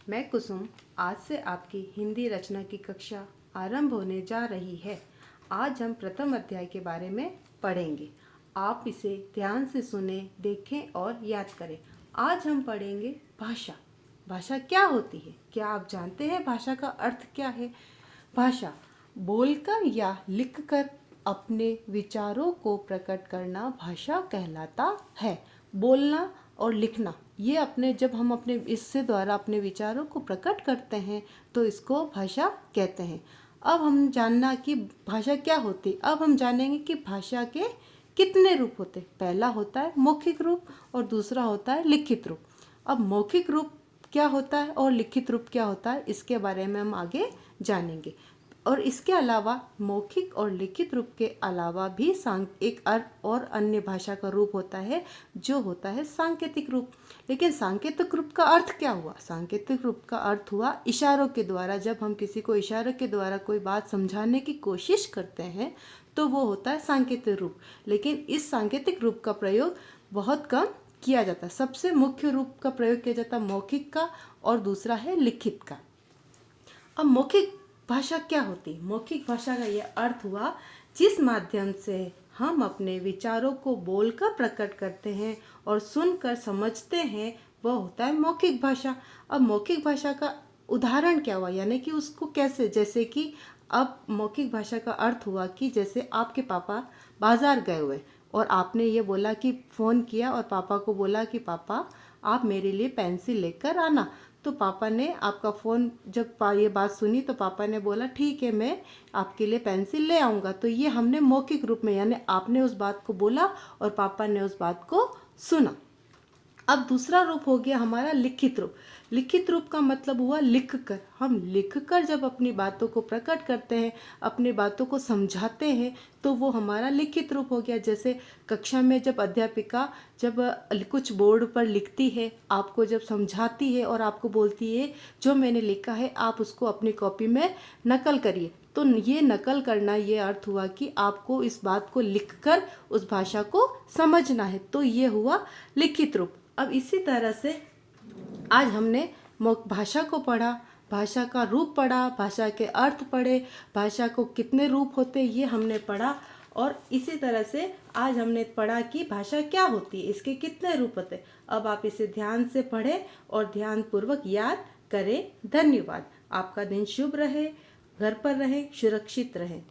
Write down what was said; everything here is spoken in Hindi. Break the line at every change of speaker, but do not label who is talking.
मैं कुसुम आज से आपकी हिंदी रचना की कक्षा आरंभ होने जा रही है। आज हम प्रथम अध्याय के बारे में पढ़ेंगे। आप इसे ध्यान से सुने, देखें और याद करें। आज हम पढ़ेंगे भाषा। भाषा क्या होती है? क्या आप जानते हैं भाषा का अर्थ क्या है? भाषा बोलकर या लिखकर अपने विचारों को प्रकट करना भाषा कहलाता है। बोलना और लिखना ये जब हम अपने इससे द्वारा अपने विचारों को प्रकट करते हैं तो इसको भाषा कहते हैं। अब हम जानना कि भाषा क्या होती। अब हम जानेंगे कि भाषा के कितने रूप होते। पहला होता है मौखिक रूप और दूसरा होता है लिखित रूप। अब मौखिक रूप क्या होता है और लिखित रूप क्या होता है, इसके बारे में हम आगे जानेंगे। और इसके अलावा मौखिक और लिखित रूप के अलावा भी एक और अन्य भाषा का रूप होता है जो होता है सांकेतिक रूप। लेकिन सांकेतिक रूप का अर्थ क्या हुआ? सांकेतिक रूप का अर्थ हुआ इशारों के द्वारा। जब हम किसी को इशारों के द्वारा कोई बात समझाने की कोशिश करते हैं तो वो होता है सांकेतिक रूप। लेकिन इस सांकेतिक रूप का प्रयोग बहुत कम किया जाता है। सबसे मुख्य रूप का प्रयोग किया जाता है मौखिक का और दूसरा है लिखित का। अब मौखिक भाषा क्या होती है? मौखिक भाषा का यह अर्थ हुआ जिस माध्यम से हम अपने विचारों को बोलकर प्रकट करते हैं और सुनकर समझते हैं, वह होता है मौखिक भाषा। अब मौखिक भाषा का उदाहरण क्या हुआ, यानी कि उसको कैसे, जैसे कि अब मौखिक भाषा का अर्थ हुआ कि जैसे आपके पापा बाजार गए हुए और आपने ये बोला कि फ़ोन किया और पापा को बोला कि पापा आप मेरे लिए पेंसिल लेकर आना। तो पापा ने आपका फ़ोन जब ये बात सुनी तो पापा ने बोला ठीक है, मैं आपके लिए पेंसिल ले आऊँगा। तो ये हमने मौखिक रूप में, यानी आपने उस बात को बोला और पापा ने उस बात को सुना। अब दूसरा रूप हो गया हमारा लिखित रूप। लिखित रूप का मतलब हुआ लिखकर। हम लिखकर जब अपनी बातों को प्रकट करते हैं, अपनी बातों को समझाते हैं, तो वो हमारा लिखित रूप हो गया। जैसे कक्षा में जब अध्यापिका जब कुछ बोर्ड पर लिखती है, आपको जब समझाती है और आपको बोलती है जो मैंने लिखा है आप उसको अपनी कॉपी में नकल करिए। तो ये नकल करना, ये अर्थ हुआ कि आपको इस बात को लिखकर उस भाषा को समझना है। तो ये हुआ लिखित रूप। अब इसी तरह से आज हमने भाषा को पढ़ा, भाषा का रूप पढ़ा, भाषा के अर्थ पढ़े, भाषा को कितने रूप होते ये हमने पढ़ा। और इसी तरह से आज हमने पढ़ा कि भाषा क्या होती है, इसके कितने रूप होते। अब आप इसे ध्यान से पढ़ें और ध्यानपूर्वक याद करें। धन्यवाद। आपका दिन शुभ रहे, घर पर रहें, सुरक्षित रहें।